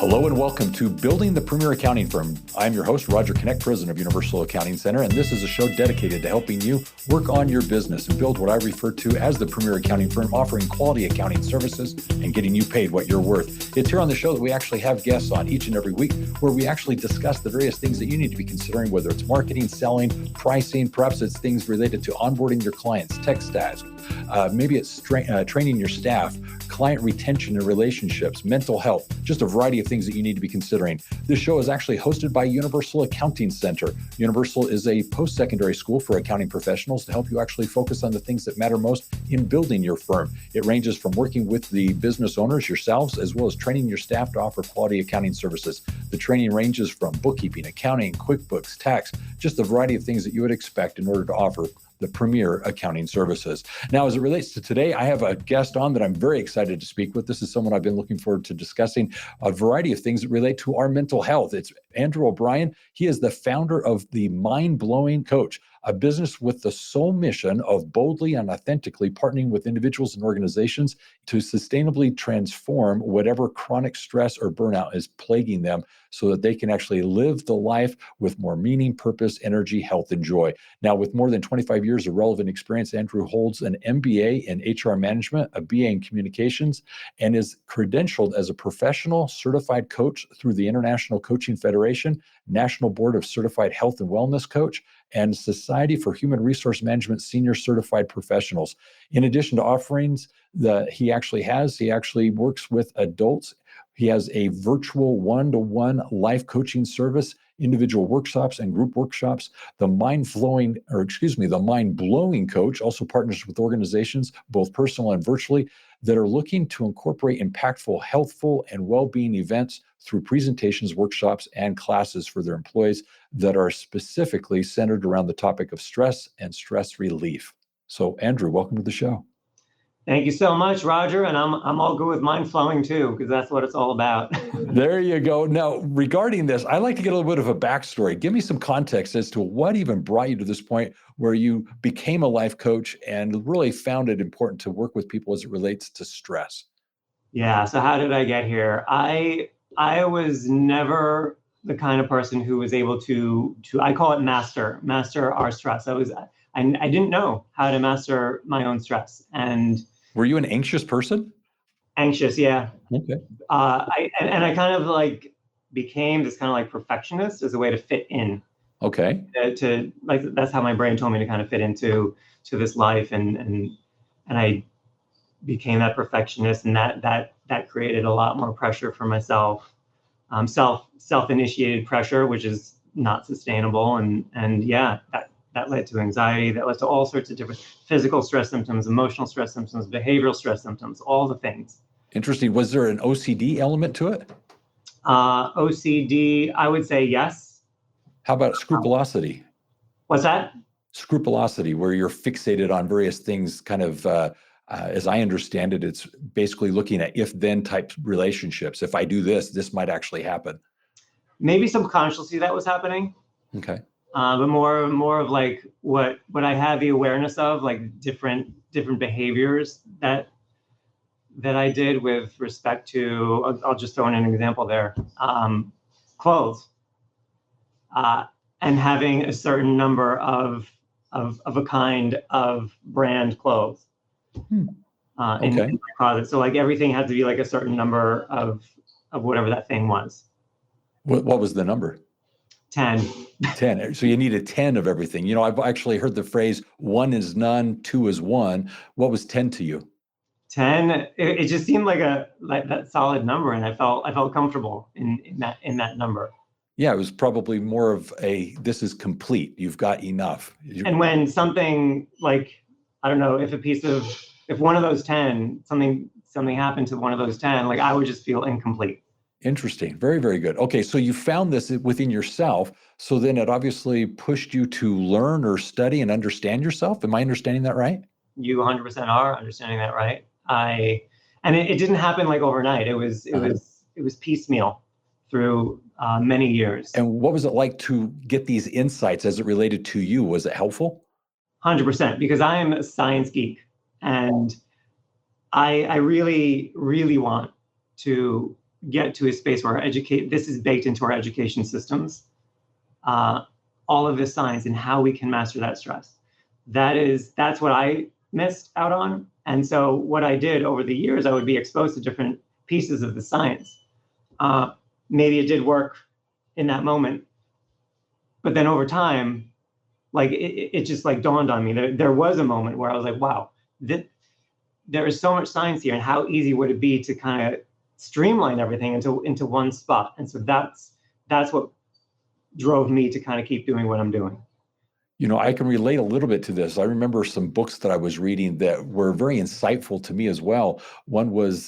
Hello and welcome to Building the Premier Accounting Firm. I'm your host, Roger Connect, president of Universal Accounting Center, and this is a show dedicated to helping you work on your business and build what I refer to as the premier accounting firm, offering quality accounting services and getting you paid what you're worth. It's here on the show that we actually have guests on each and every week where we actually discuss the various things that you need to be considering, whether it's marketing, selling, pricing, perhaps it's things related to onboarding your clients, tech stacks, maybe it's training your staff, client retention and relationships, mental health, just a variety of things that you need to be considering. This show is actually hosted by Universal Accounting Center. Universal is a post-secondary school for accounting professionals to help you actually focus on the things that matter most in building your firm. It ranges from working with the business owners yourselves, as well as training your staff to offer quality accounting services. The training ranges from bookkeeping, accounting, QuickBooks, tax, just a variety of things that you would expect in order to offer the premier accounting services. Now, as it relates to today, I have a guest on that I'm very excited to speak with. This is someone I've been looking forward to discussing a variety of things that relate to our mental health. It's Andrew O'Brien. He is the founder of the Mind Blowing Coach, a business with the sole mission of boldly and authentically partnering with individuals and organizations to sustainably transform whatever chronic stress or burnout is plaguing them so that they can actually live the life with more meaning, purpose, energy, health, and joy. Now, with more than 25 years of relevant experience, Andrew holds an MBA in HR management, a BA in communications, and is credentialed as a professional certified coach through the International Coaching Federation, National Board of Certified Health and Wellness Coach, and Society for Human Resource Management Senior Certified Professionals. In addition to offerings that he actually works with adults. He has a virtual one-to-one life coaching service, individual workshops and group workshops. The Mind Blowing Coach also partners with organizations, both personal and virtually, that are looking to incorporate impactful, healthful, and well-being events through presentations, workshops, and classes for their employees that are specifically centered around the topic of stress and stress relief. So, Andrew, welcome to the show. Thank you so much, Roger. And I'm all good with mind flowing too, because that's what it's all about. There you go. Now, regarding this, I'd like to get a little bit of a backstory. Give me some context as to what even brought you to this point where you became a life coach and really found it important to work with people as it relates to stress. Yeah. So how did I get here? I was never the kind of person who was able to I call it master our stress. I didn't know how to master my own stress. And were you an anxious person? Anxious, yeah. Okay. I kind of like became this kind of like perfectionist as a way to fit in. Okay. To like that's how my brain told me to kind of fit into this life, and I became that perfectionist, and that created a lot more pressure for myself, self-initiated pressure, which is not sustainable, and yeah, that led to anxiety, that led to all sorts of different physical stress symptoms, emotional stress symptoms, behavioral stress symptoms, all the things. Interesting. Was there an OCD element to it? OCD, I would say yes. How about scrupulosity? What's that? Scrupulosity, where you're fixated on various things, kind of, as I understand it, it's basically looking at if-then type relationships. If I do this, this might actually happen. Maybe subconsciously that was happening. Okay. But more of like what I had the awareness of, like different behaviors that I did with respect to, I'll just throw in an example there, clothes, and having a certain number of a kind of brand clothes in my closet. So like everything had to be like a certain number of whatever that thing was. What was the number? 10. 10. So you needed 10 of everything. You know, I've actually heard the phrase 1 is none, 2 is 1. What was 10 to you? 10. It just seemed like that solid number, and I felt comfortable in that number. Yeah, it was probably more of this is complete. You've got enough. And when something like, I don't know, if one of those 10, something happened to one of those 10, like I would just feel incomplete. Interesting. Very, very good. Okay, so you found this within yourself. So then it obviously pushed you to learn or study and understand yourself. Am I understanding that right? You 100% are understanding that right. And it didn't happen like overnight. It was piecemeal through many years. And what was it like to get these insights as it related to you? Was it helpful? 100%, because I am a science geek, and I really, really want to get to a space where this is baked into our education systems, all of this science and how we can master that stress. That's what I missed out on. And so what I did over the years, I would be exposed to different pieces of the science. Maybe it did work in that moment, but then over time, like it just like dawned on me. There was a moment where I was like, wow, there is so much science here, and how easy would it be to kind of streamline everything into one spot? And so that's what drove me to kind of keep doing what I'm doing. I can relate a little bit to this. I remember some books that I was reading that were very insightful to me as well. One was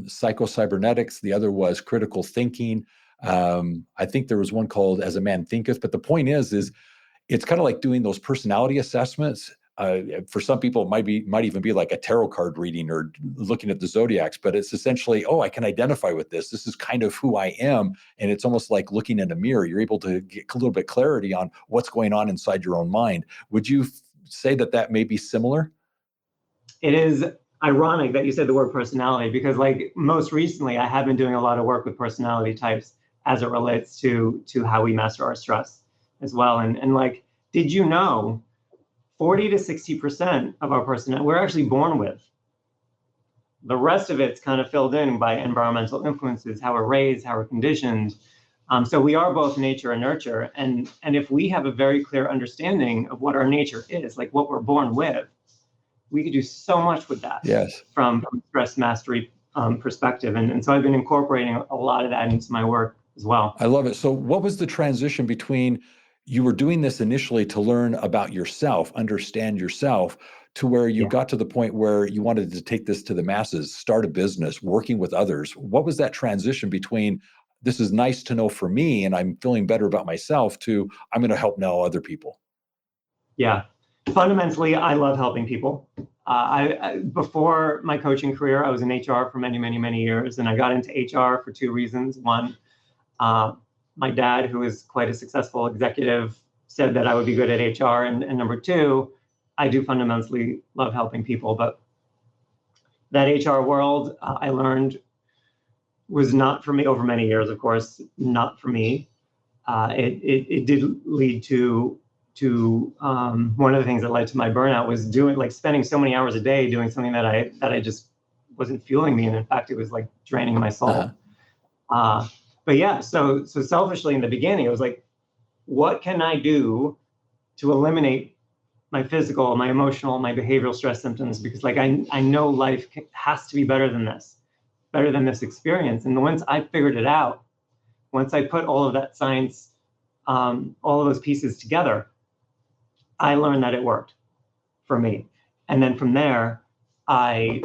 Psycho-Cybernetics. The other was Critical Thinking. I think there was one called As a Man Thinketh. But the point is it's kind of like doing those personality assessments. For some people, it might even be like a tarot card reading or looking at the zodiacs, but it's essentially, I can identify with this. This is kind of who I am. And it's almost like looking in a mirror. You're able to get a little bit clarity on what's going on inside your own mind. Would you say that may be similar? It is ironic that you said the word personality, because like most recently, I have been doing a lot of work with personality types as it relates to how we master our stress as well. And like, did you know 40 to 60% of our personality we're actually born with? The rest of it's kind of filled in by environmental influences, how we're raised, how we're conditioned. So we are both nature and nurture. And if we have a very clear understanding of what our nature is, like what we're born with, we could do so much with that. Yes. From stress mastery perspective. And so I've been incorporating a lot of that into my work as well. I love it. So what was the transition between you were doing this initially to learn about yourself, understand yourself, to where you got to the point where you wanted to take this to the masses, start a business, working with others? What was that transition between this is nice to know for me and I'm feeling better about myself to I'm going to help now other people? Yeah. Fundamentally, I love helping people. Before my coaching career, I was in HR for many, many, many years, and I got into HR for two reasons. One, my dad, who is quite a successful executive, said that I would be good at HR. And number two, I do fundamentally love helping people. But that HR world, I learned, was not for me over many years, of course, not for me. It did lead to one of the things that led to my burnout was spending so many hours a day doing something that I just wasn't fueling me. And in fact, it was like draining my soul. But yeah, so selfishly in the beginning, it was like, what can I do to eliminate my physical, my emotional, my behavioral stress symptoms? Because like I know life has to be better than this experience. And once I figured it out, once I put all of that science, all of those pieces together, I learned that it worked for me. And then from there, I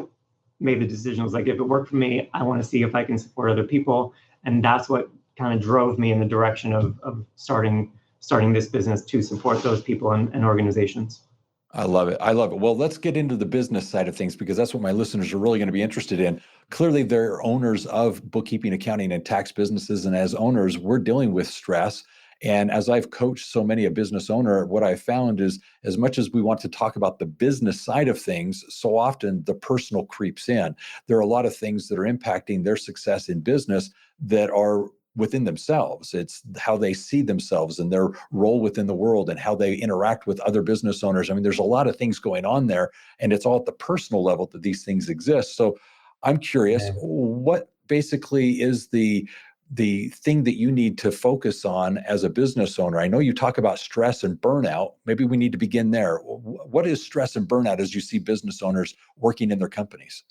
made the decision. I was like, if it worked for me, I want to see if I can support other people. And that's what kind of drove me in the direction of starting this business to support those people and organizations. I love it. I love it. Well, let's get into the business side of things, because that's what my listeners are really going to be interested in. Clearly, they're owners of bookkeeping, accounting, and tax businesses. And as owners, we're dealing with stress. And as I've coached so many a business owner, what I found is as much as we want to talk about the business side of things, so often the personal creeps in. There are a lot of things that are impacting their success in business that are within themselves. It's how they see themselves and their role within the world and how they interact with other business owners. I mean, there's a lot of things going on there, and it's all at the personal level that these things exist. So I'm curious, what basically is the thing that you need to focus on as a business owner? I know you talk about stress and burnout. Maybe we need to begin there. What is stress and burnout as you see business owners working in their companies?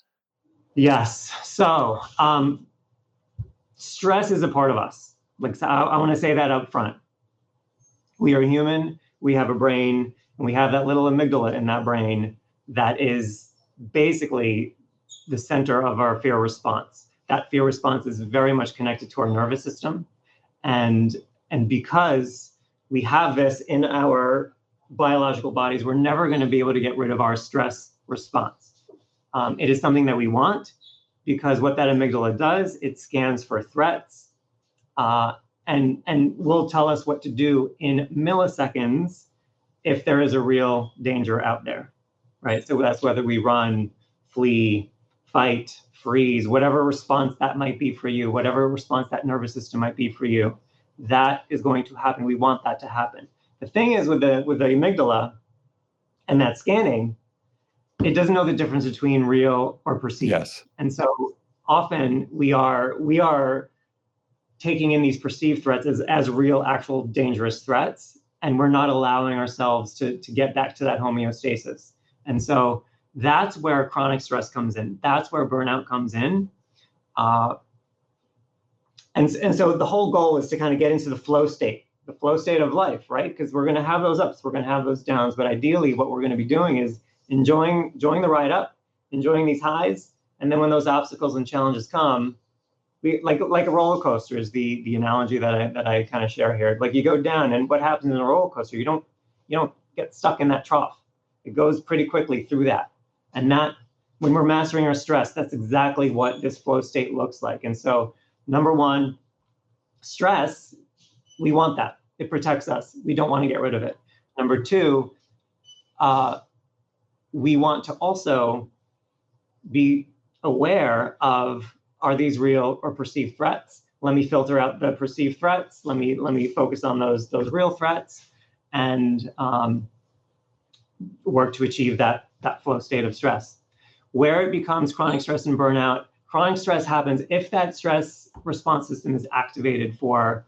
Yes. So stress is a part of us. Like, so I want to say that up front. We are human. We have a brain, and we have that little amygdala in that brain that is basically the center of our fear response. That fear response is very much connected to our nervous system. And because we have this in our biological bodies, we're never going to be able to get rid of our stress response. It is something that we want, because what that amygdala does, it scans for threats and will tell us what to do in milliseconds if there is a real danger out there, right? So that's whether we run, flee, fight, freeze, whatever response that might be for you, whatever response that nervous system might be for you, that is going to happen. We want that to happen. The thing is with the amygdala and that scanning, it doesn't know the difference between real or perceived. Yes. And so often we are taking in these perceived threats as real, actual dangerous threats, and we're not allowing ourselves to get back to that homeostasis. And so that's where chronic stress comes in. That's where burnout comes in. And so the whole goal is to kind of get into the flow state of life, right? Because we're going to have those ups, we're going to have those downs, but ideally what we're going to be doing is enjoying the ride up, enjoying these highs, and then when those obstacles and challenges come, we like a roller coaster is the analogy that I kind of share here. Like you go down, and what happens in a roller coaster? You don't get stuck in that trough. It goes pretty quickly through that. And that, when we're mastering our stress, that's exactly what this flow state looks like. And so, number one, stress, we want that. It protects us. We don't want to get rid of it. Number two, we want to also be aware of, are these real or perceived threats? Let me filter out the perceived threats. Let me focus on those real threats, and work to achieve that flow state of stress. Where it becomes chronic stress and burnout, chronic stress happens if that stress response system is activated for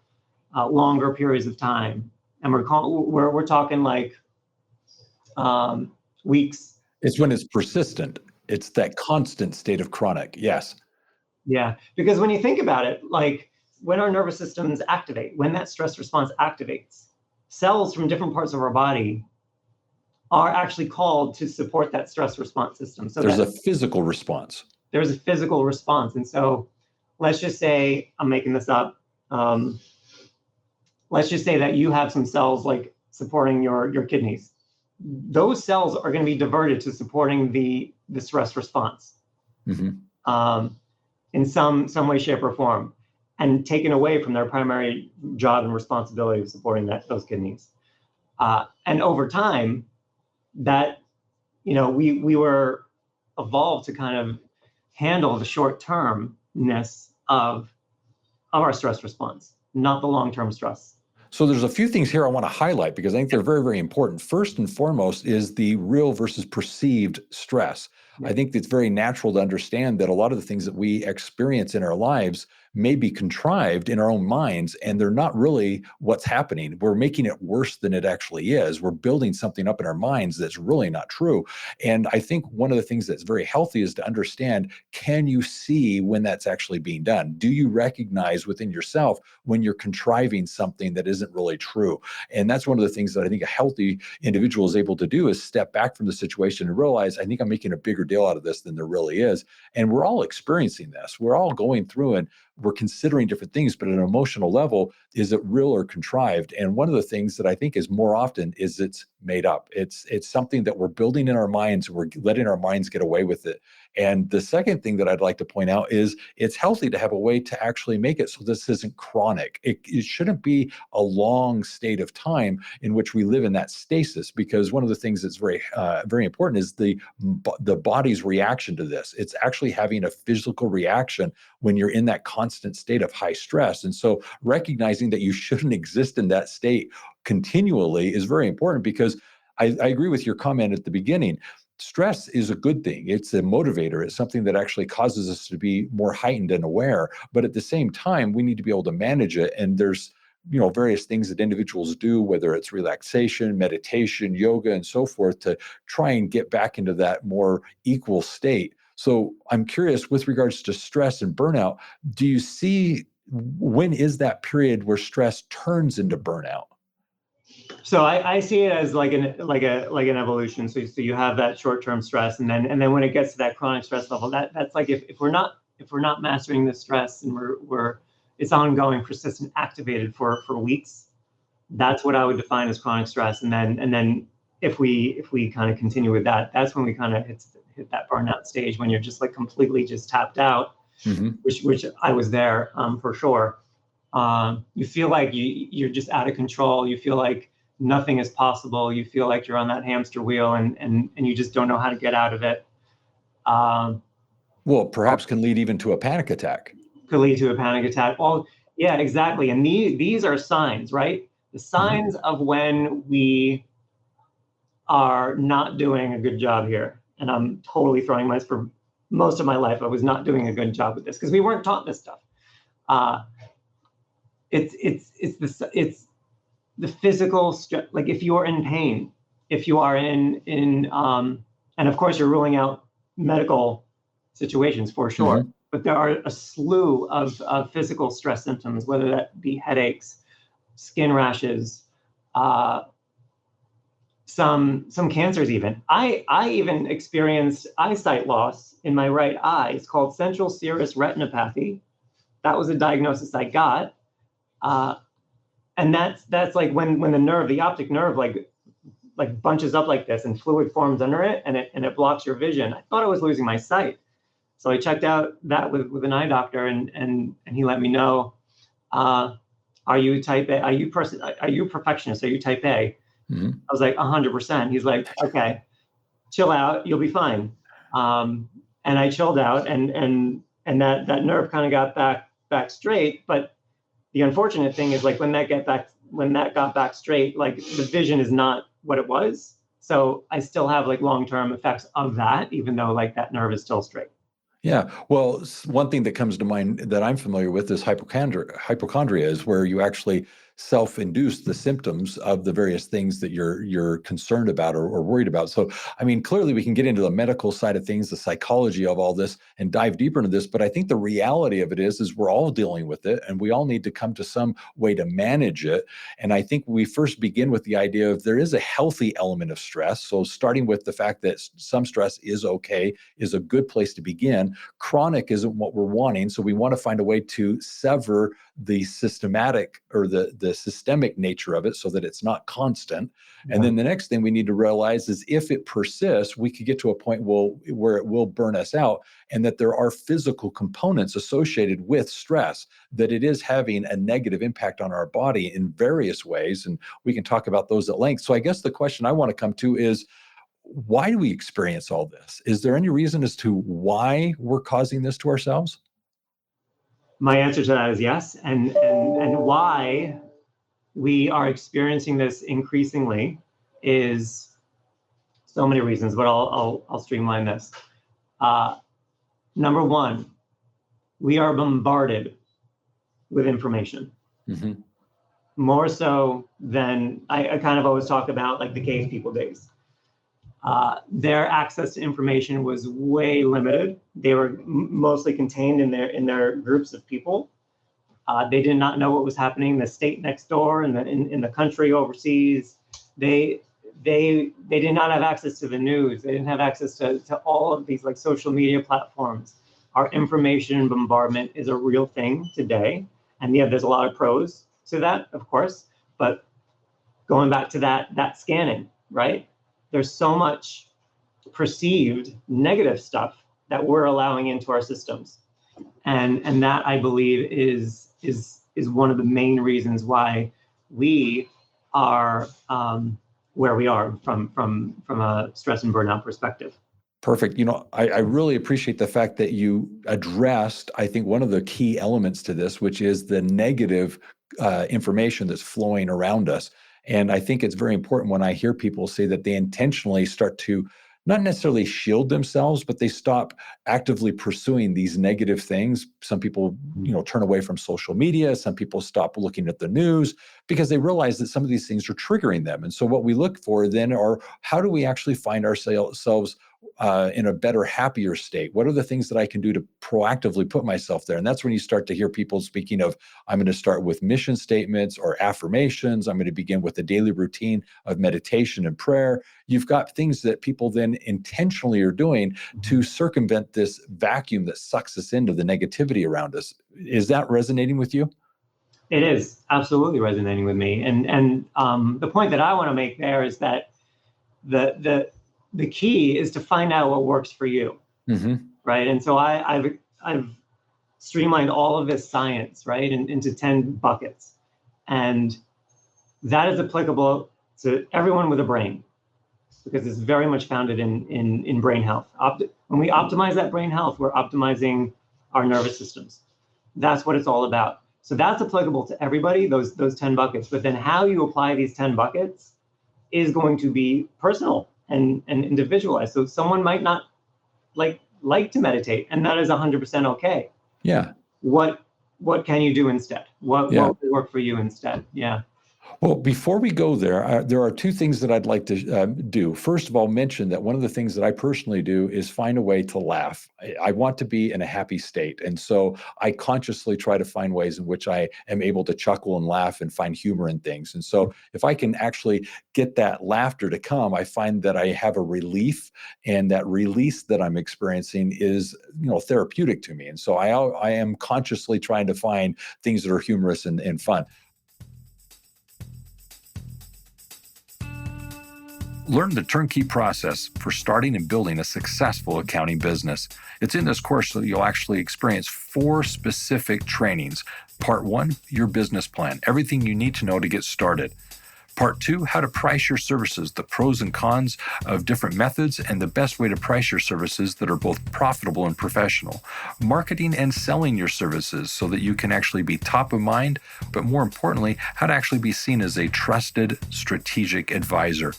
longer periods of time, and we're talking like weeks. It's when it's persistent. It's that constant state of chronic. Yes. Yeah, because when you think about it, like when our nervous systems activate, when that stress response activates, cells from different parts of our body are actually called to support that stress response system. So there's a physical response. There's a physical response. And so let's just say, I'm making this up. Let's just say that you have some cells like supporting your kidneys. Those cells are going to be diverted to supporting the stress response. Mm-hmm. In some way, shape, or form, and taken away from their primary job and responsibility of supporting those kidneys. And over time, that, we were evolved to kind of handle the short-termness of our stress response, not the long-term stress. So there's a few things here I want to highlight because I think they're very, very important. First and foremost is the real versus perceived stress. I think it's very natural to understand that a lot of the things that we experience in our lives may be contrived in our own minds, and they're not really what's happening. We're making it worse than it actually is. We're building something up in our minds that's really not true. And I think one of the things that's very healthy is to understand, can you see when that's actually being done? Do you recognize within yourself when you're contriving something that isn't really true? And that's one of the things that I think a healthy individual is able to do, is step back from the situation and realize, I think I'm making a bigger deal out of this than there really is. And we're all experiencing this. We're all going through, and we're considering different things, but at an emotional level, is it real or contrived? And one of the things that I think is more often is it's made up. It's something that we're building in our minds. We're letting our minds get away with it. And the second thing that I'd like to point out is it's healthy to have a way to actually make it so this isn't chronic. It shouldn't be a long state of time in which we live in that stasis, because one of the things that's very, very important is the body's reaction to this. It's actually having a physical reaction when you're in that constant state of high stress. And so recognizing that you shouldn't exist in that state continually is very important, because I agree with your comment at the beginning. Stress is a good thing. It's a motivator. It's something that actually causes us to be more heightened and aware. But at the same time, we need to be able to manage it. And there's various things that individuals do, whether it's relaxation, meditation, yoga, and so forth, to try and get back into that more equal state. So I'm curious, with regards to stress and burnout, do you see, when is that period where stress turns into burnout? So I see it as like an evolution. So you have that short-term stress, and then when it gets to that chronic stress level, that's like if we're not mastering the stress, and it's ongoing, persistent, activated for weeks, that's what I would define as chronic stress. And then if we kind of continue with that, that's when we kind of hit that burnout stage, when you're just like completely just tapped out, mm-hmm. which I was there for sure. You feel like you're just out of control. You feel like nothing is possible. You feel like you're on that hamster wheel, and you just don't know how to get out of it. Well, perhaps can lead even to a panic attack. Could lead to a panic attack. All, yeah, exactly. And these are signs, right? The Hmm. signs of when we are not doing a good job here. And I'm totally throwing my, for most of my life, I was not doing a good job with this because we weren't taught this stuff. Uh, it's the physical like if you're in pain, if you are in and of course you're ruling out medical situations for sure, Hmm. but there are a slew of physical stress symptoms, whether that be headaches, skin rashes, uh, some cancers even. I even experienced eyesight loss in my right eye. It's called central serous retinopathy. That was a diagnosis I got. Uh, and that's like when the nerve, the optic nerve, like bunches up like this and fluid forms under it and it blocks your vision. I thought I was losing my sight. So I checked out that with an eye doctor and he let me know, uh, are you type A? Are you a perfectionist? Are you type A? Hmm. I was like 100%. He's like, okay, chill out, you'll be fine. And I chilled out and that nerve kind of got back straight. But the unfortunate thing is like when that got back straight, like the vision is not what it was. So I still have like long-term effects of that, even though like that nerve is still straight. Yeah. Well, one thing that comes to mind that I'm familiar with is hypochondria. Hypochondria is where you actually self-induce the symptoms of the various things that you're concerned about or worried about. So, I mean, clearly we can get into the medical side of things, the psychology of all this, and dive deeper into this. But I think the reality of it is we're all dealing with it, and we all need to come to some way to manage it. And I think we first begin with the idea of there is a healthy element of stress. So, starting with the fact that some stress is okay is a good place to begin. Chronic isn't what we're wanting, so we want to find a way to sever the systematic or the systemic nature of it so that it's not constant. And Yeah. then the next thing we need to realize is if it persists, we could get to a point where it will burn us out, and that there are physical components associated with stress, that it is having a negative impact on our body in various ways. And we can talk about those at length. So I guess the question I want to come to is, why do we experience all this? Is there any reason as to why we're causing this to ourselves? My answer to that is yes. And why we are experiencing this increasingly is so many reasons, but I'll streamline this. Uh, Number one, we are bombarded with information Hmm. more so than I kind of always talk about like the cave people days. Their access to information was way limited. They were mostly contained in their groups of people. They did not know what was happening in the state next door and in the country overseas. They they did not have access to the news. They didn't have access to all of these like social media platforms. Our information bombardment is a real thing today, and yeah, there's a lot of pros to that, of course. But going back to that scanning, right? There's so much perceived negative stuff that we're allowing into our systems, and that I believe is one of the main reasons why we are where we are from a stress and burnout perspective. Perfect. I really appreciate the fact that you addressed, I think, one of the key elements to this, which is the negative information that's flowing around us. And I think it's very important when I hear people say that they intentionally start to not necessarily shield themselves, but they stop actively pursuing these negative things. Some people, turn away from social media. Some people stop looking at the news because they realize that some of these things are triggering them. And so what we look for then are, how do we actually find ourselves in a better, happier state? What are the things that I can do to proactively put myself there? And that's when you start to hear people speaking of, I'm going to start with mission statements or affirmations. I'm going to begin with a daily routine of meditation and prayer. You've got things that people then intentionally are doing to circumvent this vacuum that sucks us into the negativity around us. Is that resonating with you? It is absolutely resonating with me, and the point that I want to make there is that the key is to find out what works for you, Hmm. right? And so I've streamlined all of this science, right, into 10 buckets, and that is applicable to everyone with a brain. because it's very much founded in brain health. When we optimize that brain health, we're optimizing our nervous systems. That's what it's all about. So that's applicable to everybody, those 10 buckets. But then how you apply these 10 buckets is going to be personal and individualized. So someone might not like to meditate, and that is 100% okay. Yeah. What can you do instead? What will work for you instead? Yeah. Well, before we go there are two things that I'd like to do. First of all, mention that one of the things that I personally do is find a way to laugh. I want to be in a happy state. And so I consciously try to find ways in which I am able to chuckle and laugh and find humor in things. And so if I can actually get that laughter to come, I find that I have a relief, and that release that I'm experiencing is, therapeutic to me. And so I am consciously trying to find things that are humorous and fun. Learn the turnkey process for starting and building a successful accounting business. It's in this course that you'll actually experience 4 specific trainings. Part 1, your business plan, everything you need to know to get started. Part 2, how to price your services, the pros and cons of different methods and the best way to price your services that are both profitable and professional. Marketing and selling your services so that you can actually be top of mind, but more importantly, how to actually be seen as a trusted strategic advisor.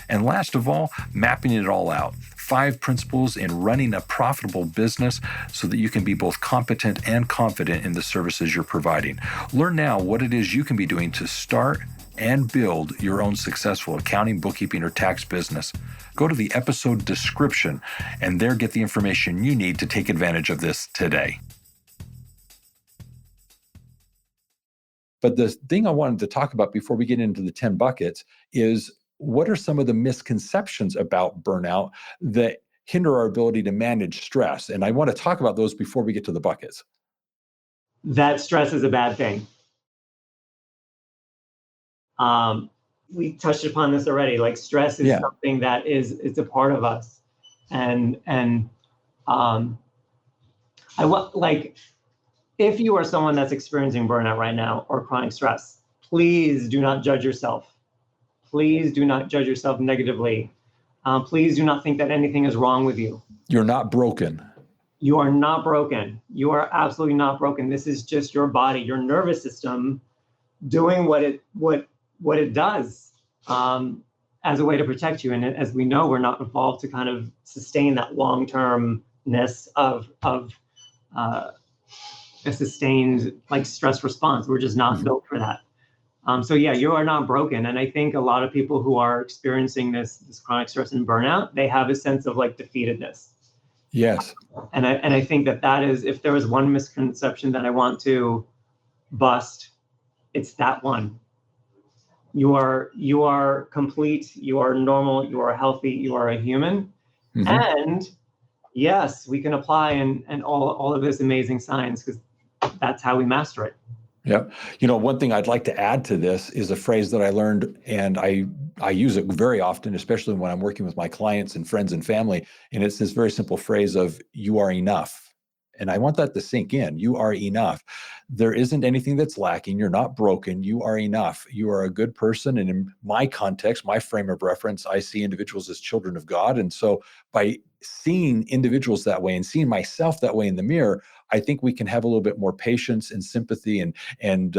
And last of all, mapping it all out. 5 principles in running a profitable business so that you can be both competent and confident in the services you're providing. Learn now what it is you can be doing to start and build your own successful accounting, bookkeeping, or tax business. Go to the episode description and there get the information you need to take advantage of this today. But the thing I wanted to talk about before we get into the 10 buckets is, what are some of the misconceptions about burnout that hinder our ability to manage stress? And I want to talk about those before we get to the buckets. That stress is a bad thing. We touched upon this already. Like, stress is something that it's a part of us. And if you are someone that's experiencing burnout right now or chronic stress, please do not judge yourself. Please do not judge yourself negatively. Please do not think that anything is wrong with you. You're not broken. You are not broken. You are absolutely not broken. This is just your body, your nervous system doing what it does as a way to protect you. And as we know, we're not evolved to kind of sustain that long-termness of a sustained stress response. We're just not built for that. So you are not broken. And I think a lot of people who are experiencing this chronic stress and burnout, they have a sense of defeatedness. Yes. And I think that is, if there was one misconception that I want to bust, it's that one. You are complete, you are normal, you are healthy, you are a human. Mm-hmm. And yes, we can apply and all of this amazing science, because that's how we master it. Yeah. One thing I'd like to add to this is a phrase that I learned, and I use it very often, especially when I'm working with my clients and friends and family. And it's this very simple phrase of, you are enough. And I want that to sink in. You are enough. There isn't anything that's lacking. You're not broken. You are enough. You are a good person. And in my context, my frame of reference, I see individuals as children of God. And so by seeing individuals that way and seeing myself that way in the mirror, I think we can have a little bit more patience and sympathy and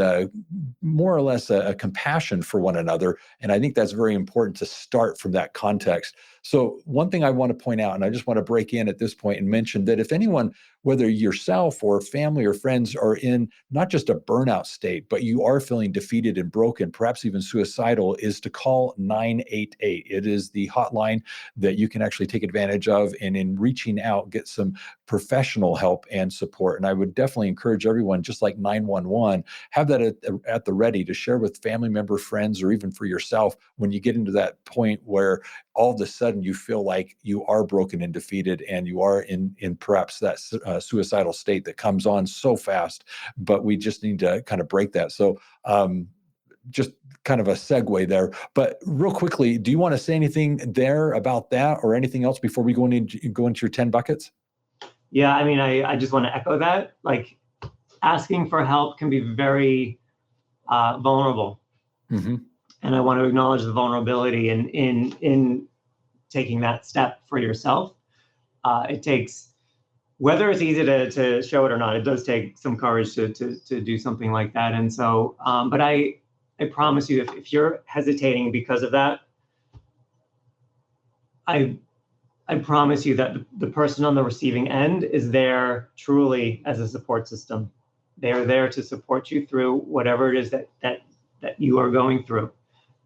more or less a compassion for one another. And I think that's very important to start from that context. So one thing I want to point out, and I just want to break in at this point and mention that if anyone, whether yourself or family or friends, are in not just a burnout state, but you are feeling defeated and broken, perhaps even suicidal, is to call 988. It is the hotline that you can actually take advantage of, and in reaching out, get some professional help and support. And I would definitely encourage everyone, just like 911, have that at the ready to share with family member, friends, or even for yourself when you get into that point where all of a sudden you feel like you are broken and defeated, and you are in perhaps that suicidal state that comes on so fast, but we just need to kind of break that. So just kind of a segue there, but real quickly, do you want to say anything there about that or anything else before we go into your 10 buckets? Yeah, I mean, I just want to echo that. Like, asking for help can be very vulnerable. Mm-hmm. And I want to acknowledge the vulnerability in taking that step for yourself. It takes, whether it's easy to show it or not, it does take some courage to do something like that. And so, but I promise you, if you're hesitating because of that, I promise you that the person on the receiving end is there truly as a support system. They are there to support you through whatever it is that you are going through.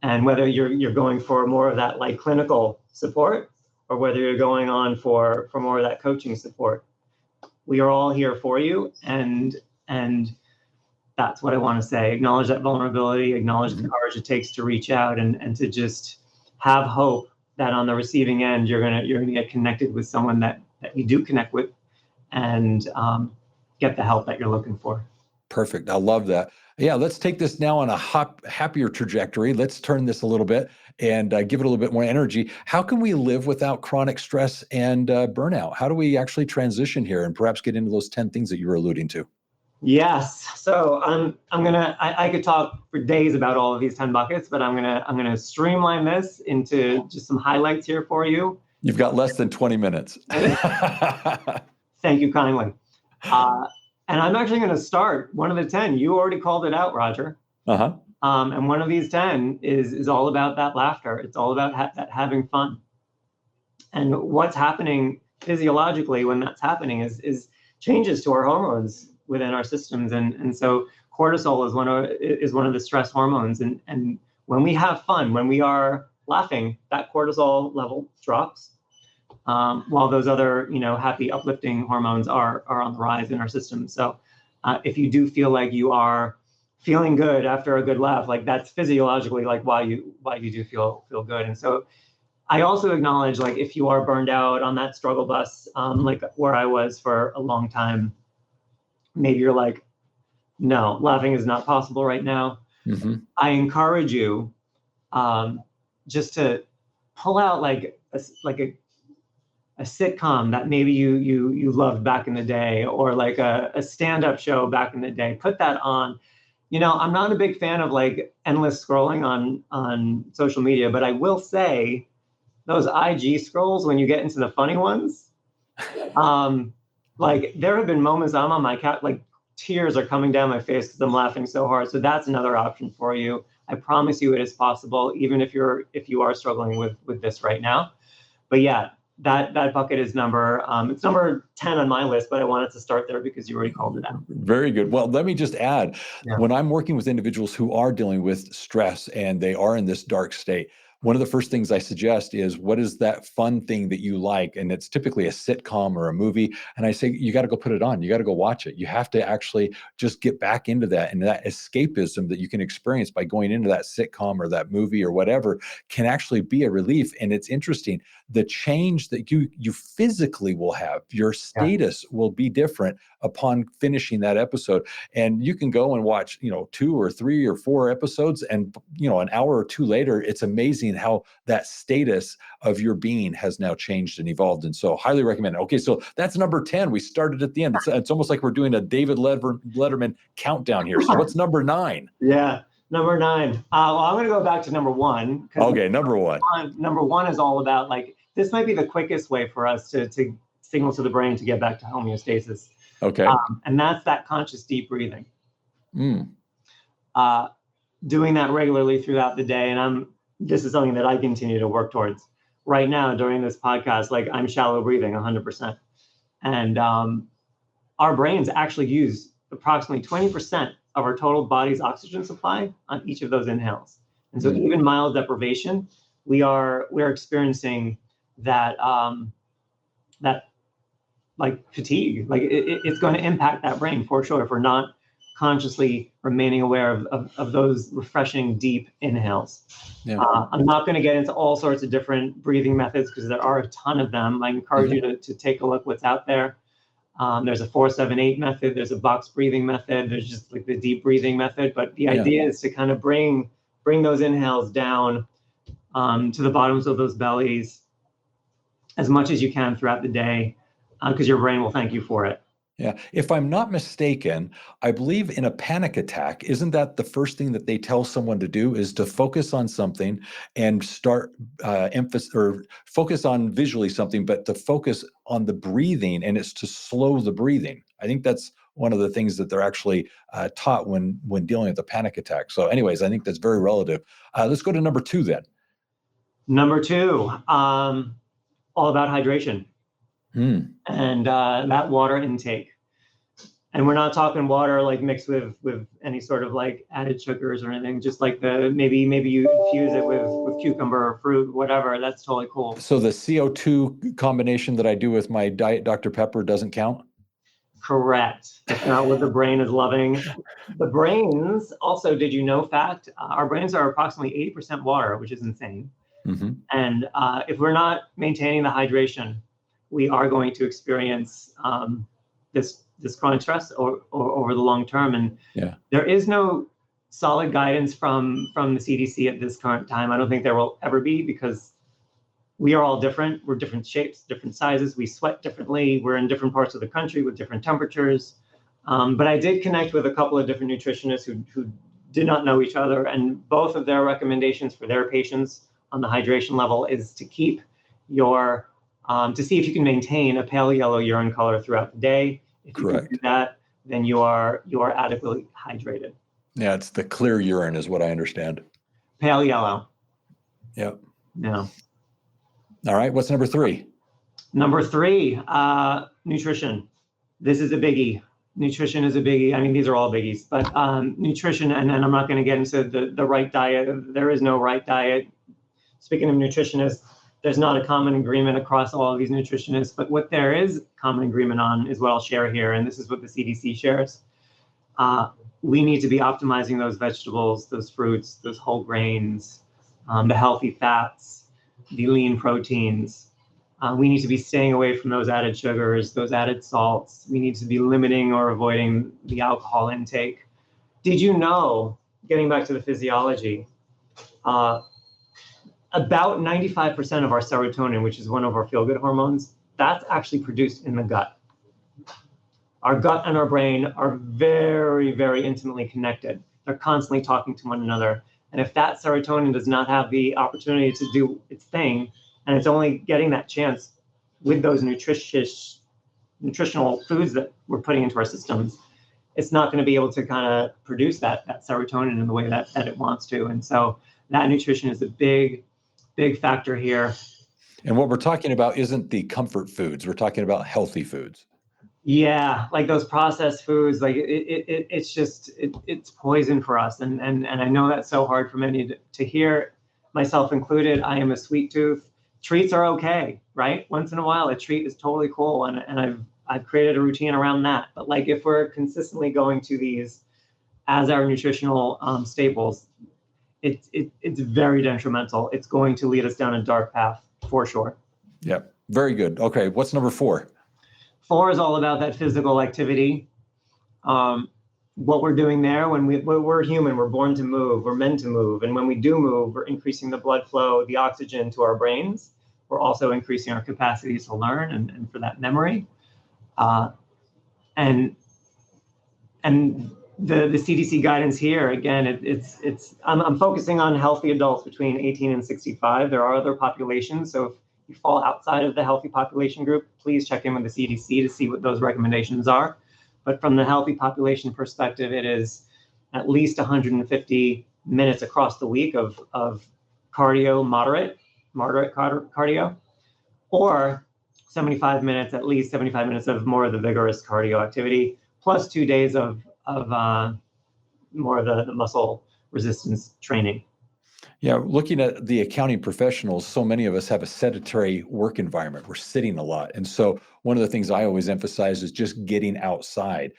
And whether you're going for more of that like clinical support, or whether you're going on for more of that coaching support, we are all here for you. And that's what I want to say. Acknowledge that vulnerability, acknowledge the courage it takes to reach out, and to just have hope that on the receiving end, you're gonna get connected with someone that you do connect with, and get the help that you're looking for. Perfect. I love that. Yeah, let's take this now on a happier trajectory. Let's turn this a little bit and give it a little bit more energy. How can we live without chronic stress and burnout? How do we actually transition here and perhaps get into those 10 things that you were alluding to? Yes. So I could talk for days about all of these 10 buckets, but I'm gonna streamline this into just some highlights here for you. You've got less than 20 minutes. Thank you kindly. And I'm actually going to start one of the 10. You already called it out, Roger. Uh-huh. And one of these 10 is all about that laughter. It's all about that having fun. And what's happening physiologically when that's happening is changes to our hormones within our systems. And so cortisol is one of the stress hormones. And when we have fun, when we are laughing, that cortisol level drops. While those other, happy, uplifting hormones are on the rise in our system. So if you do feel like you are feeling good after a good laugh, like that's physiologically like why you do feel good. And so I also acknowledge, like, if you are burned out on that struggle bus, like where I was for a long time, maybe you're like, no, laughing is not possible right now. Mm-hmm. I encourage you just to pull out like a sitcom that maybe you loved back in the day, or like a stand-up show back in the day. Put that on. I'm not a big fan of like endless scrolling on social media, but I will say those IG scrolls, when you get into the funny ones, like there have been moments I'm on my couch, like tears are coming down my face because I'm laughing so hard. So that's another option for you. I promise you it is possible, even if you are struggling with this right now. But yeah, that bucket is it's number 10 on my list, but I wanted to start there because you already called it out. Very good. Well, let me just add, when I'm working with individuals who are dealing with stress and they are in this dark state, one of the first things I suggest is, what is that fun thing that you like? And it's typically a sitcom or a movie. And I say, you got to go put it on. You got to go watch it. You have to actually just get back into that. And that escapism that you can experience by going into that sitcom or that movie or whatever can actually be a relief. And it's interesting. The change that you physically will have, your status will be different upon finishing that episode. And you can go and watch, 2 or 3 or 4 episodes, and an hour or two later, it's amazing how that status of your being has now changed and evolved. And so highly recommend it. Okay, so that's number 10. We started at the end. It's almost like we're doing a David Letterman countdown here. So what's number 9? Yeah. Number 9. Well, I'm going to go back to number 1. Okay, number 1. Number 1 is all about, like, this might be the quickest way for us to signal to the brain to get back to homeostasis. Okay. And that's that conscious deep breathing. Doing that regularly throughout the day. And this is something that I continue to work towards right now during this podcast. Like, I'm shallow breathing 100%. And our brains actually use approximately 20% of our total body's oxygen supply on each of those inhales. And so even mild deprivation, we're experiencing that like fatigue. Like it's going to impact that brain for sure if we're not consciously remaining aware of those refreshing deep inhales. I'm not going to get into all sorts of different breathing methods because there are a ton of them. I encourage you to take a look what's out there. There's a 4-7-8 method. There's a box breathing method. There's just like the deep breathing method. But the idea is to kind of bring those inhales down to the bottoms of those bellies as much as you can throughout the day, because your brain will thank you for it. Yeah. If I'm not mistaken, I believe in a panic attack, isn't that the first thing that they tell someone to do is to focus on something and start emphasis or focus on visually something, but to focus on the breathing, and it's to slow the breathing. I think that's one of the things that they're actually taught when dealing with a panic attack. So, anyways, I think that's very relative. Let's go to number 2 then. Number 2, all about hydration and that water intake. And we're not talking water like mixed with any sort of like added sugars or anything. Just like maybe you infuse it with cucumber or fruit, whatever. That's totally cool. So the CO2 combination that I do with my Diet Dr. Pepper doesn't count? Correct. That's not what the brain is loving. The brains also, did you know fact, our brains are approximately 80% water, which is insane. Mm-hmm. And if we're not maintaining the hydration, we are going to experience this chronic stress or over the long term. And there is no solid guidance from the CDC at this current time. I don't think there will ever be, because we are all different. We're different shapes, different sizes. We sweat differently. We're in different parts of the country with different temperatures. But I did connect with a couple of different nutritionists who did not know each other. And both of their recommendations for their patients on the hydration level is to keep your, to see if you can maintain a pale yellow urine color throughout the day. If you can do that, then you are adequately hydrated. Yeah, it's the clear urine is what I understand. Pale yellow. Yep. Yeah. All right. What's number 3? Number 3, nutrition. This is a biggie. Nutrition is a biggie. I mean, these are all biggies, but nutrition, and I'm not going to get into the right diet. There is no right diet. Speaking of nutritionists, there's not a common agreement across all of these nutritionists, but what there is common agreement on is what I'll share here, and this is what the CDC shares. We need to be optimizing those vegetables, those fruits, those whole grains, the healthy fats, the lean proteins. We need to be staying away from those added sugars, those added salts. We need to be limiting or avoiding the alcohol intake. Did you know, getting back to the physiology, about 95% of our serotonin, which is one of our feel-good hormones, that's actually produced in the gut. Our gut and our brain are very, very intimately connected. They're constantly talking to one another. And if that serotonin does not have the opportunity to do its thing, and it's only getting that chance with those nutritional foods that we're putting into our systems, it's not going to be able to kind of produce that serotonin in the way that it wants to. And so that nutrition is a big factor here. And what we're talking about isn't the comfort foods. We're talking about healthy foods. Yeah, like those processed foods, like it's poison for us. And I know that's so hard for many to hear, myself included. I am a sweet tooth. Treats are okay, right? Once in a while, a treat is totally cool. And I've created a routine around that. But like if we're consistently going to these as our nutritional staples, it's very detrimental. It's going to lead us down a dark path for sure. Yeah, very good. Okay, what's number 4? 4 is all about that physical activity. What we're doing there, when we're human, we're born to move, we're meant to move. And when we do move, we're increasing the blood flow, the oxygen to our brains. We're also increasing our capacity to learn and for that memory. And the CDC guidance here, again, I'm focusing on healthy adults between 18 and 65. There are other populations. So if you fall outside of the healthy population group, please check in with the CDC to see what those recommendations are. But from the healthy population perspective, it is at least 150 minutes across the week of cardio, moderate cardio, or 75 minutes, at least 75 minutes of more of the vigorous cardio activity, plus 2 days of more of the muscle resistance training. Yeah, looking at the accounting professionals, so many of us have a sedentary work environment. We're sitting a lot. And so one of the things I always emphasize is just getting outside.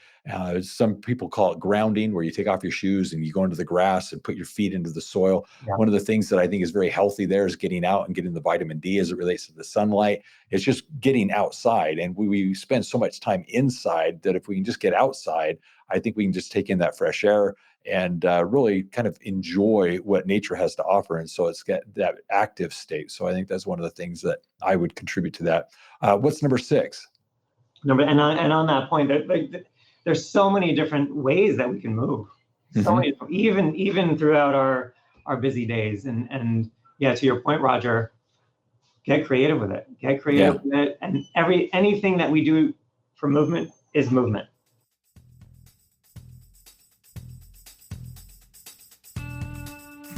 Some people call it grounding, where you take off your shoes and you go into the grass and put your feet into the soil. Yeah. One of the things that I think is very healthy there is getting out and getting the vitamin D as it relates to the sunlight. It's just getting outside. And we spend so much time inside that if we can just get outside, I think we can just take in that fresh air and really kind of enjoy what nature has to offer. And so it's got that active state. So I think that's one of the things that I would contribute to that. What's number 6? And on that point, there's so many different ways that we can move. So many, even throughout our busy days. And yeah, to your point, Roger, get creative with it. Get creative with it. And anything that we do for movement is movement.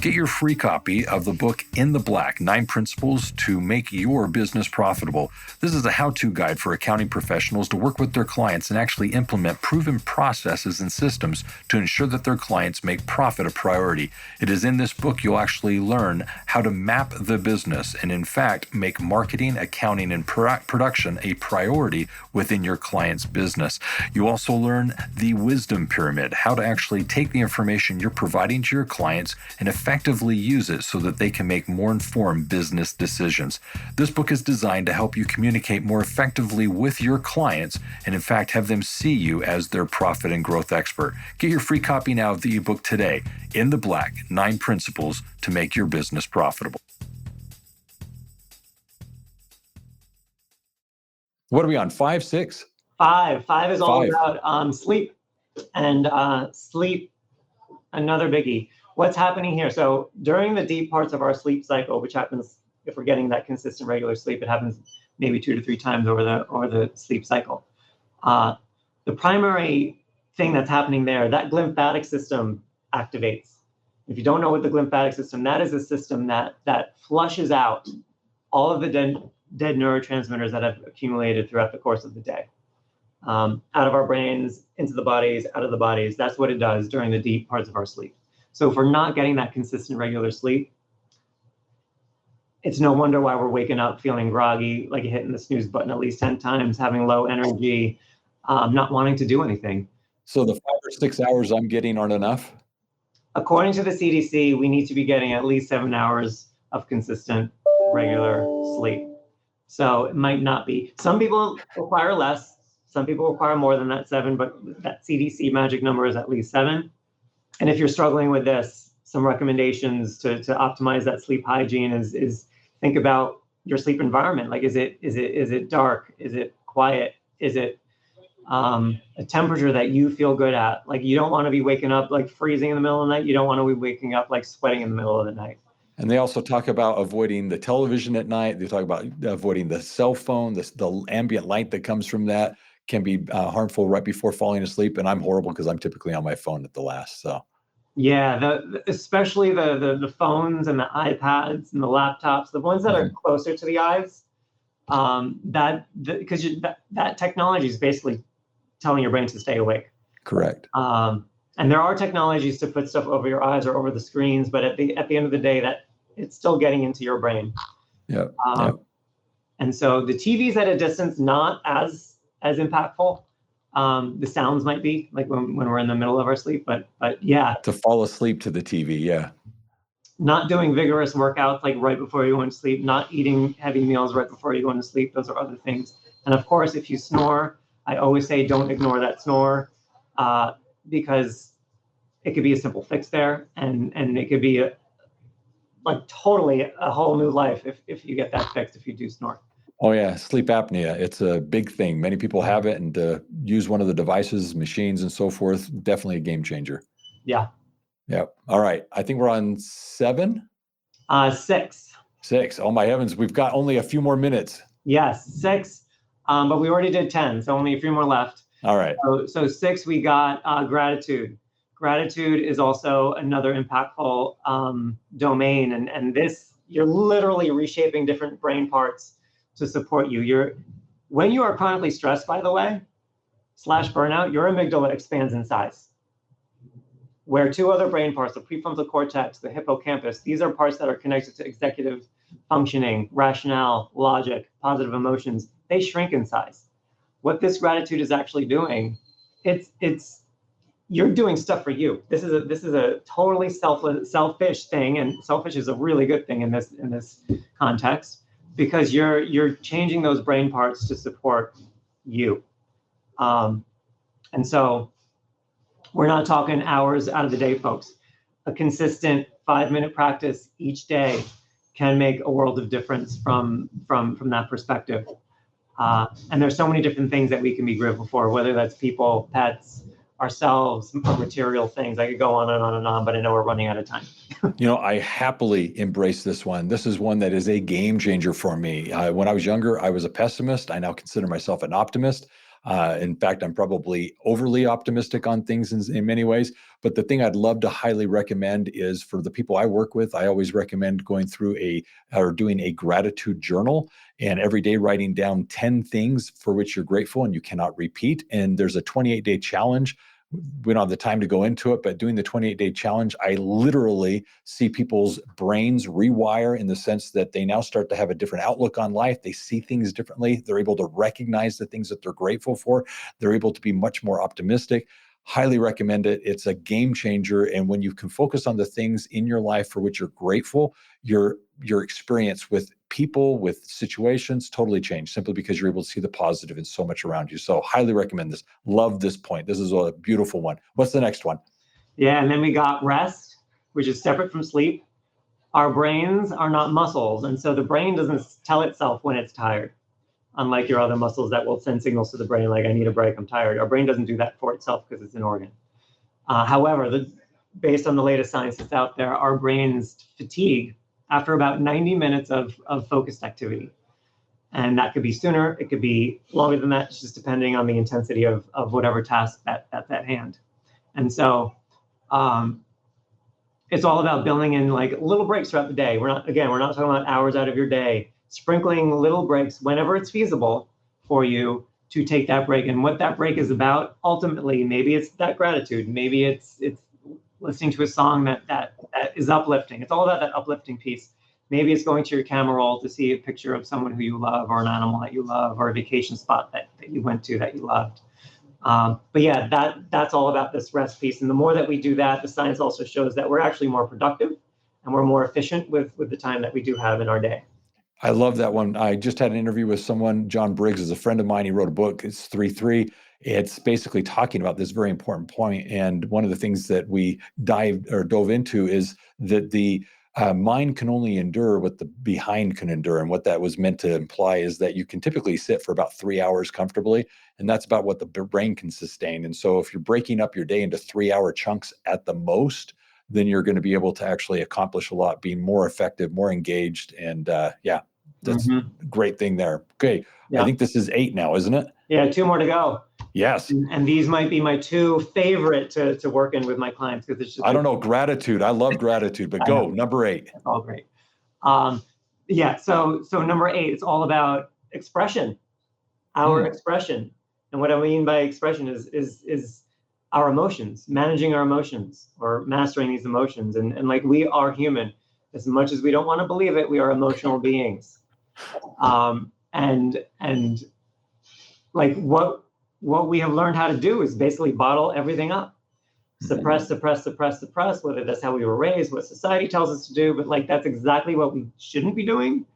Get your free copy of the book In the Black, 9 Principles to Make Your Business Profitable. This is a how-to guide for accounting professionals to work with their clients and actually implement proven processes and systems to ensure that their clients make profit a priority. It is in this book you'll actually learn how to map the business and, in fact, make marketing, accounting, and production a priority within your client's business. You also learn the wisdom pyramid, how to actually take the information you're providing to your clients and effectively use it so that they can make more informed business decisions. This book is designed to help you communicate more effectively with your clients and, in fact, have them see you as their profit and growth expert. Get your free copy now of the ebook today, In the Black, 9 Principles to Make Your Business Profitable. What are we on, 5, 6? 5 is all about sleep. And sleep, another biggie. What's happening here? So during the deep parts of our sleep cycle, which happens if we're getting that consistent regular sleep, it happens maybe 2 to 3 times over the sleep cycle. The primary thing that's happening there, that glymphatic system activates. If you don't know what the glymphatic system, that is a system that flushes out all of the dead neurotransmitters that have accumulated throughout the course of the day. Out of our brains, into the bodies, out of the bodies. That's what it does during the deep parts of our sleep. So if we're not getting that consistent regular sleep, it's no wonder why we're waking up feeling groggy, like hitting the snooze button at least 10 times, having low energy, not wanting to do anything. So the 5 or 6 hours I'm getting aren't enough? According to the CDC, we need to be getting at least 7 hours of consistent regular sleep. So it might not be. Some people require less. Some people require more than that 7, but that CDC magic number is at least 7. And if you're struggling with this, some recommendations to optimize that sleep hygiene is think about your sleep environment. Like, is it dark? Is it quiet? Is it a temperature that you feel good at? Like, you don't want to be waking up like freezing in the middle of the night. You don't want to be waking up like sweating in the middle of the night. And they also talk about avoiding the television at night. They talk about avoiding the cell phone, the ambient light that comes from that can be harmful right before falling asleep. And I'm horrible because I'm typically on my phone at the last. So yeah, especially the phones and the iPads and the laptops, the ones that are closer to the eyes, because that technology is basically telling your brain to stay awake. Correct. And there are technologies to put stuff over your eyes or over the screens, but at the end of the day, that it's still getting into your brain. Yeah. And so the TV's at a distance, not as impactful. The sounds might be like when we're in the middle of our sleep, but yeah. To fall asleep to the TV, yeah. Not doing vigorous workouts like right before you go to sleep, not eating heavy meals right before you go to sleep. Those are other things. And of course, if you snore, I always say don't ignore that snore, because it could be a simple fix there, and it could be totally a whole new life if you get that fixed, if you do snore. Oh yeah, sleep apnea. It's a big thing. Many people have it, and to use one of the devices, machines, and so forth, definitely a game changer. Yeah. Yep. All right. I think we're on 7? 6. 6. Oh my heavens, we've got only a few more minutes. Yes, 6. But we already did 10, so only a few more left. All right. So 6, we got gratitude. Gratitude is also another impactful domain, and this, you're literally reshaping different brain parts to support you. When you are chronically stressed, by the way, / burnout, your amygdala expands in size. Where 2 other brain parts, the prefrontal cortex, the hippocampus, these are parts that are connected to executive functioning, rationale, logic, positive emotions, they shrink in size. What this gratitude is actually doing, you're doing stuff for you. This is a totally selfish thing, and selfish is a really good thing in this context, because you're changing those brain parts to support you. And so we're not talking hours out of the day, folks. A consistent 5-minute practice each day can make a world of difference from that perspective. And there's so many different things that we can be grateful for, whether that's people, pets, ourselves, or material things. I could go on and on and on, but I know we're running out of time. I happily embrace this one. This is one that is a game changer for me. When I was younger, I was a pessimist. I now consider myself an optimist. In fact, I'm probably overly optimistic on things in many ways. But the thing I'd love to highly recommend is for the people I work with, I always recommend going through or doing a gratitude journal and every day writing down 10 things for which you're grateful and you cannot repeat. And there's a 28-day challenge. We don't have the time to go into it, but doing the 28-day challenge, I literally see people's brains rewire in the sense that they now start to have a different outlook on life. They see things differently. They're able to recognize the things that they're grateful for. They're able to be much more optimistic. Highly recommend it. It's a game changer. And when you can focus on the things in your life for which you're grateful, your experience with people, with situations totally change simply because you're able to see the positive in so much around you. So highly recommend this. Love this point. This is a beautiful one. What's the next one? Yeah, and then we got rest, which is separate from sleep. Our brains are not muscles, and so the brain doesn't tell itself when it's tired, unlike your other muscles that will send signals to the brain like, I need a break, I'm tired. Our brain doesn't do that for itself because it's an organ. However, based on the latest science that's out there, our brains fatigue after about 90 minutes of focused activity. And that could be sooner, it could be longer than that, just depending on the intensity of whatever task that's at hand. And so it's all about building in like little breaks throughout the day. We're not talking about hours out of your day, sprinkling little breaks whenever it's feasible for you to take that break. And what that break is about, ultimately, maybe it's that gratitude, maybe it's listening to a song that is uplifting. It's all about that uplifting piece. Maybe it's going to your camera roll to see a picture of someone who you love, or an animal that you love, or a vacation spot that you went to that you loved. But yeah, that's all about this rest piece. And the more that we do that, the science also shows that we're actually more productive and we're more efficient with the time that we do have in our day. I love that one. I just had an interview with someone, John Briggs is a friend of mine. He wrote a book, it's 3-3. It's basically talking about this very important point. And one of the things that we dove into is that the mind can only endure what the behind can endure. And what that was meant to imply is that you can typically sit for about 3 hours comfortably. And that's about what the brain can sustain. And so if you're breaking up your day into 3-hour chunks at the most, then you're going to be able to actually accomplish a lot, being more effective, more engaged. And that's a great thing there. Okay. Yeah. I think this is 8 now, isn't it? Yeah, 2 more to go. Yes. And these might be my 2 favorite to work in with my clients, because it's just, I don't know, gratitude. I love gratitude, but go, number 8. That's all great. So number 8, it's all about expression, our expression. And what I mean by expression is our emotions, managing our emotions, or mastering these emotions. And like, we are human. As much as we don't want to believe it, we are emotional beings. And like, what we have learned how to do is basically bottle everything up, suppress, whether that's how we were raised, what society tells us to do, but like, that's exactly what we shouldn't be doing.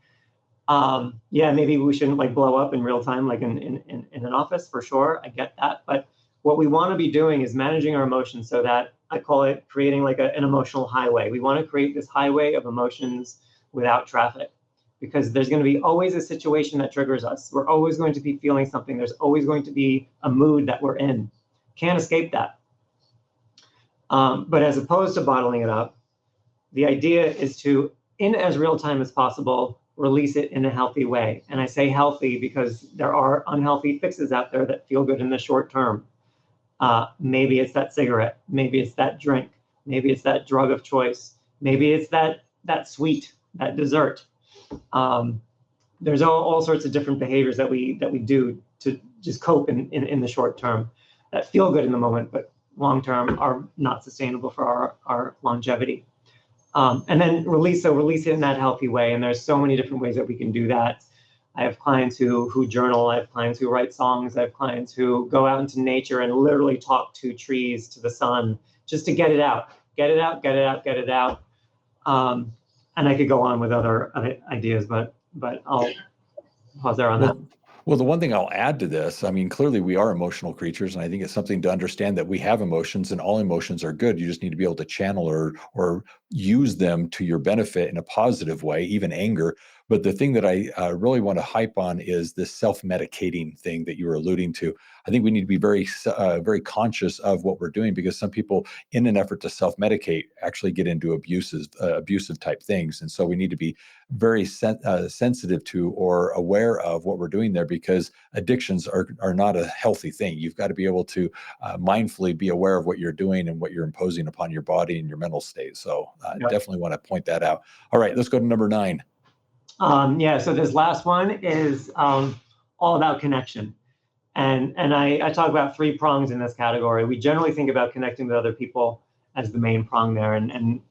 Maybe we shouldn't like blow up in real time, like in an office, for sure. I get that. But what we want to be doing is managing our emotions, so that I call it creating like an emotional highway. We want to create this highway of emotions without traffic, because there's going to be always a situation that triggers us. We're always going to be feeling something. There's always going to be a mood that we're in. Can't escape that. But as opposed to bottling it up, the idea is to, in as real time as possible, release it in a healthy way. And I say healthy because there are unhealthy fixes out there that feel good in the short term. Maybe it's that cigarette, maybe it's that drink, maybe it's that drug of choice, maybe it's that sweet, that dessert. There's all sorts of different behaviors that we do to just cope in the short term, that feel good in the moment, but long term are not sustainable for our longevity. And then release it in that healthy way. And there's so many different ways that we can do that. I have clients who journal. I have clients who write songs. I have clients who go out into nature and literally talk to trees, to the sun, just to get it out. And I could go on with other ideas, but I'll pause there on that. Well, the one thing I'll add to this, I mean, clearly we are emotional creatures, and I think it's something to understand that we have emotions, and all emotions are good. You just need to be able to channel or use them to your benefit in a positive way, even anger. But the thing that I really want to hype on is this self-medicating thing that you were alluding to. I think we need to be very conscious of what we're doing, because some people, in an effort to self-medicate, actually get into abusive type things. And so we need to be very sensitive to or aware of what we're doing there, because addictions are not a healthy thing. You've got to be able to mindfully be aware of what you're doing and what you're imposing upon your body and your mental state. So definitely want to point that out. All right, let's go to number 9. So this last one is all about connection. And I talk about 3 prongs in this category. We generally think about connecting with other people as the main prong there, and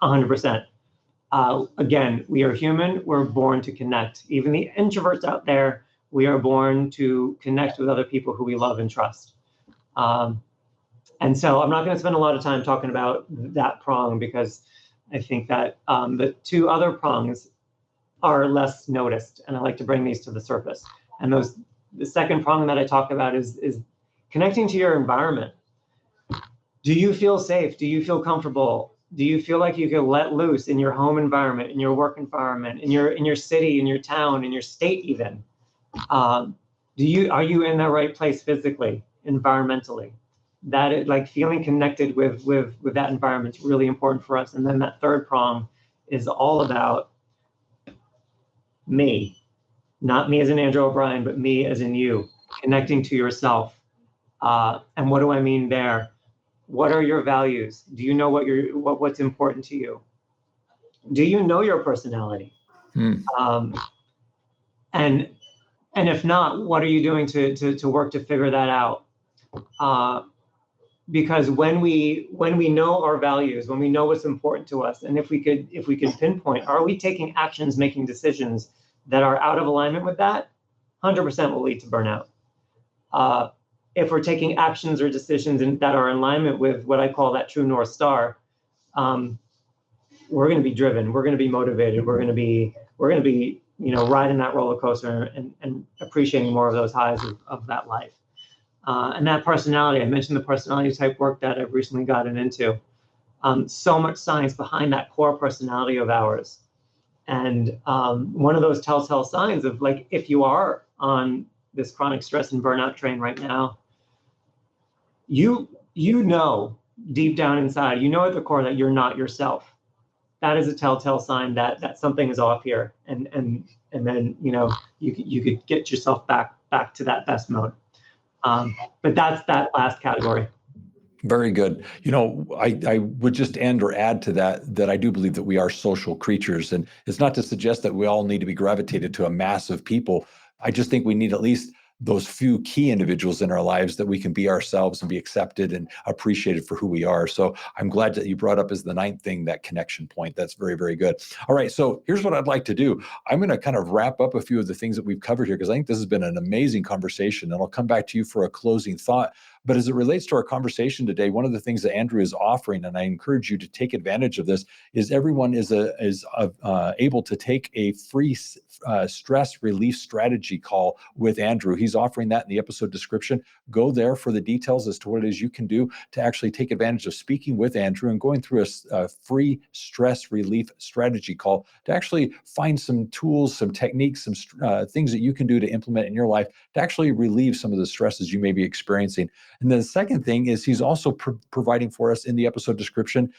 100%. Again, we are human. We're born to connect. Even the introverts out there, we are born to connect with other people who we love and trust. And so I'm not going to spend a lot of time talking about that prong, because I think that the 2 other prongs are less noticed, and I like to bring these to the surface. And the second prong that I talk about is connecting to your environment. Do you feel safe? Do you feel comfortable? Do you feel like you can let loose in your home environment, in your work environment, in your city, in your town, in your state even? Are you in the right place physically, environmentally? That is, like, feeling connected with that environment is really important for us. And then that third prong is all about me, not me as in Andrew O'Brien, but me as in you, connecting to yourself. And what do I mean there? What are your values? Do you know what's important to you? Do you know your personality? And if not, what are you doing to work to figure that out? Because when we know our values, when we know what's important to us, and if we could pinpoint, are we taking actions, making decisions that are out of alignment with that, 100% will lead to burnout. If we're taking actions or decisions that are in alignment with what I call that true North Star, we're going to be driven, we're going to be motivated, we're going to be riding that roller coaster and appreciating more of those highs of that life. And that personality, I mentioned the personality type work that I've recently gotten into. So much science behind that core personality of ours. And one of those telltale signs of, like, if you are on this chronic stress and burnout train right now, you know deep down inside, you know at the core that you're not yourself. That is a telltale sign that something is off here. And then you could get yourself back to that best mode. But that's that last category. Very good. I would just end or add to that I do believe that we are social creatures. And it's not to suggest that we all need to be gravitated to a mass of people. I just think we need at least those few key individuals in our lives that we can be ourselves and be accepted and appreciated for who we are. So I'm glad that you brought up as the 9th thing, that connection point. That's very, very good. All right. So here's what I'd like to do. I'm going to kind of wrap up a few of the things that we've covered here, because I think this has been an amazing conversation, and I'll come back to you for a closing thought. But as it relates to our conversation today, one of the things that Andrew is offering, and I encourage you to take advantage of this, is everyone is able to take a free stress relief strategy call with Andrew. He's offering that in the episode description. Go there for the details as to what it is you can do to actually take advantage of speaking with Andrew and going through a free stress relief strategy call to actually find some tools, some techniques, some things that you can do to implement in your life to actually relieve some of the stresses you may be experiencing. And then the second thing is he's also providing for us in the episode description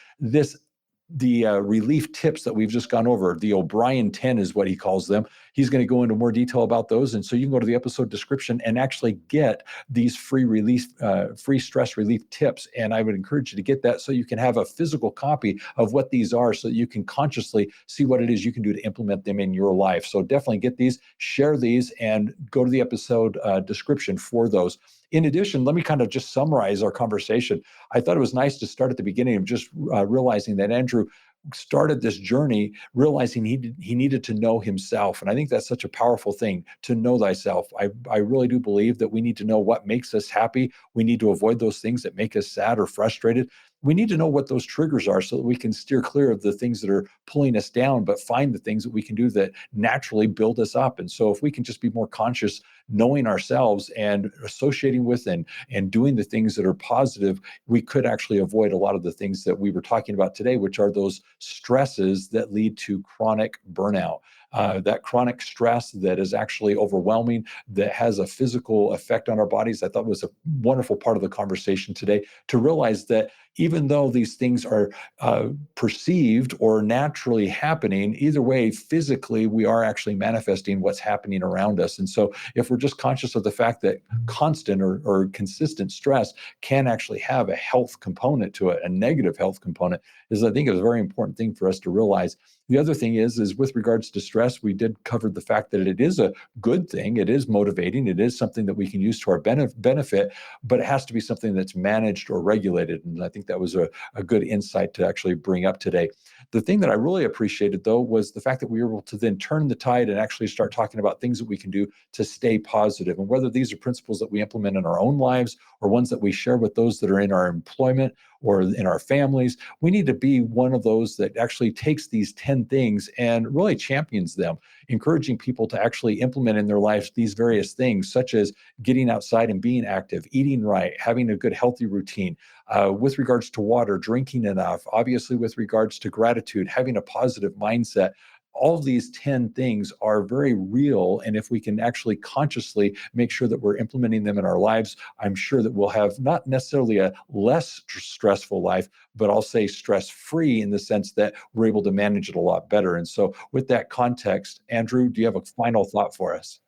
the relief tips that we've just gone over. The O'Brien 10 is what he calls them. He's going to go into more detail about those. And so you can go to the episode description and actually get these free stress relief tips. And I would encourage you to get that so you can have a physical copy of what these are, so that you can consciously see what it is you can do to implement them in your life. So definitely get these, share these, and go to the episode description for those. In addition, let me kind of just summarize our conversation. I thought it was nice to start at the beginning of just realizing that Andrew started this journey realizing he needed to know himself. And I think that's such a powerful thing, to know thyself. I really do believe that we need to know what makes us happy. We need to avoid those things that make us sad or frustrated. We need to know what those triggers are so that we can steer clear of the things that are pulling us down, but find the things that we can do that naturally build us up. And so if we can just be more conscious, knowing ourselves and associating with and doing the things that are positive, we could actually avoid a lot of the things that we were talking about today, which are those stresses that lead to chronic burnout. that chronic stress that is actually overwhelming, that has a physical effect on our bodies. I thought was a wonderful part of the conversation today, to realize that even though these things are perceived or naturally happening, either way, physically, we are actually manifesting what's happening around us. And so if we're just conscious of the fact that constant or consistent stress can actually have a health component to it, a negative health component, is I think is a very important thing for us to realize. The other thing is with regards to stress, we did cover the fact that it is a good thing. It is motivating. It is something that we can use to our benefit, but it has to be something that's managed or regulated. And I think that was a good insight to actually bring up today. The thing that I really appreciated, though, was the fact that we were able to then turn the tide and actually start talking about things that we can do to stay positive. And whether these are principles that we implement in our own lives or ones that we share with those that are in our employment or in our families, we need to be one of those that actually takes these 10 things and really champions them, encouraging people to actually implement in their lives these various things, such as getting outside and being active, eating right, having a good, healthy routine. With regards to water, drinking enough, obviously with regards to gratitude, having a positive mindset. All of these 10 things are very real. And if we can actually consciously make sure that we're implementing them in our lives, I'm sure that we'll have not necessarily a less stressful life, but I'll say stress-free in the sense that we're able to manage it a lot better. And so with that context, Andrew, do you have a final thought for us?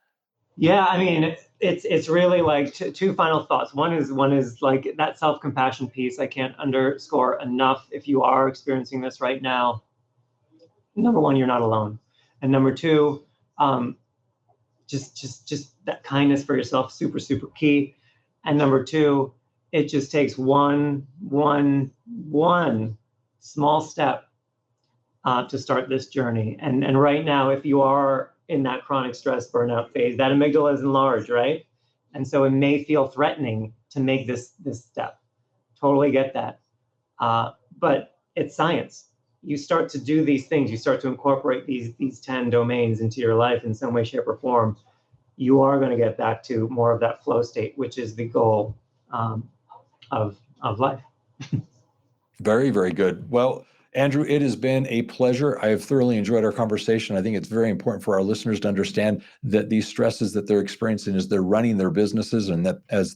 Yeah, I mean, it's really like two final thoughts. One is like that self-compassion piece. I can't underscore enough. If you are experiencing this right now, number one, you're not alone, and number two, just that kindness for yourself, super key. And number two, it just takes one small step to start this journey. And right now, if you are in that chronic stress burnout phase, that amygdala is enlarged, right? And so it may feel threatening to make this step. Totally get that. But it's science. You start to do these things, you start to incorporate these 10 domains into your life in some way, shape, or form, you are going to get back to more of that flow state, which is the goal of life. Very, very good. Well, Andrew, it has been a pleasure. I have thoroughly enjoyed our conversation. I think it's very important for our listeners to understand that these stresses that they're experiencing as they're running their businesses and that as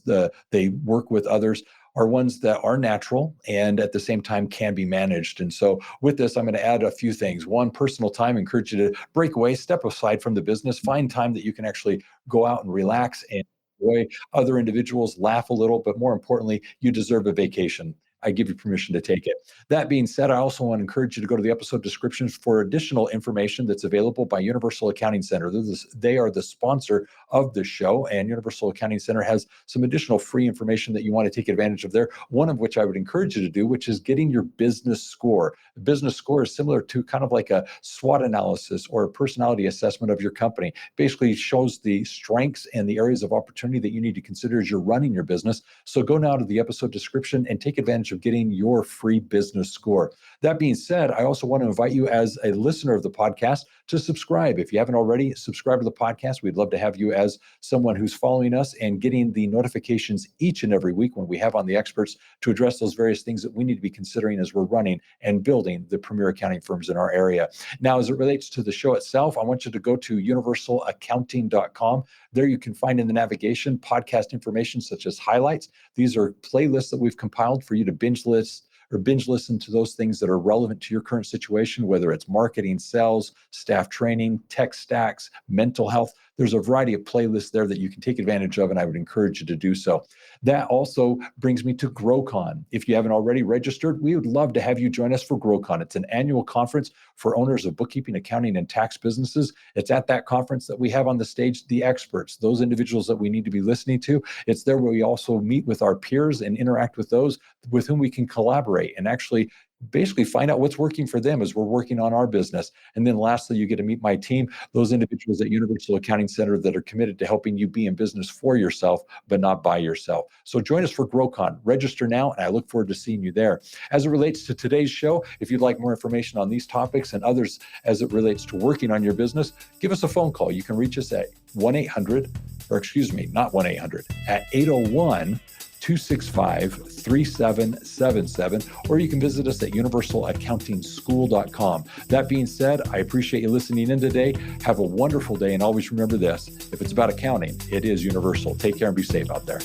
they work with others are ones that are natural and at the same time can be managed. And so with this, I'm going to add a few things. One, personal time, encourage you to break away, step aside from the business, find time that you can actually go out and relax and enjoy other individuals, laugh a little, but more importantly, you deserve a vacation. I give you permission to take it. That being said, I also want to encourage you to go to the episode descriptions for additional information that's available by Universal Accounting Center. They are the sponsor of the show, and Universal Accounting Center has some additional free information that you want to take advantage of there, one of which I would encourage you to do, which is getting your business score. The business score is similar to kind of like a SWOT analysis or a personality assessment of your company. Basically shows the strengths and the areas of opportunity that you need to consider as you're running your business. So go now to the episode description and take advantage of getting your free business score. That being said, I also want to invite you as a listener of the podcast to subscribe. If you haven't already subscribed to the podcast, we'd love to have you as someone who's following us and getting the notifications each and every week when we have on the experts to address those various things that we need to be considering as we're running and building the premier accounting firms in our area. Now, as it relates to the show itself, I want you to go to universalaccounting.com. There you can find in the navigation podcast information such as highlights. These are playlists that we've compiled for you to binge listen to those things that are relevant to your current situation, whether it's marketing, sales, staff training, tech stacks, mental health. There's a variety of playlists there that you can take advantage of, and I would encourage you to do so. That also brings me to GrowCon. If you haven't already registered, we would love to have you join us for GrowCon. It's an annual conference for owners of bookkeeping, accounting, and tax businesses. It's at that conference that we have on the stage the experts, those individuals that we need to be listening to. It's there where we also meet with our peers and interact with those with whom we can collaborate and actually basically find out what's working for them as we're working on our business. And then lastly, you get to meet my team, those individuals at Universal Accounting Center that are committed to helping you be in business for yourself, but not by yourself. So join us for GrowCon. Register now, and I look forward to seeing you there. As it relates to today's show, if you'd like more information on these topics and others as it relates to working on your business, give us a phone call. You can reach us at 1-800, or excuse me, not 1-800, at 801 265-3777, or you can visit us at universalaccountingschool.com. That being said, I appreciate you listening in today. Have a wonderful day, and always remember this: if it's about accounting, it is universal. Take care and be safe out there.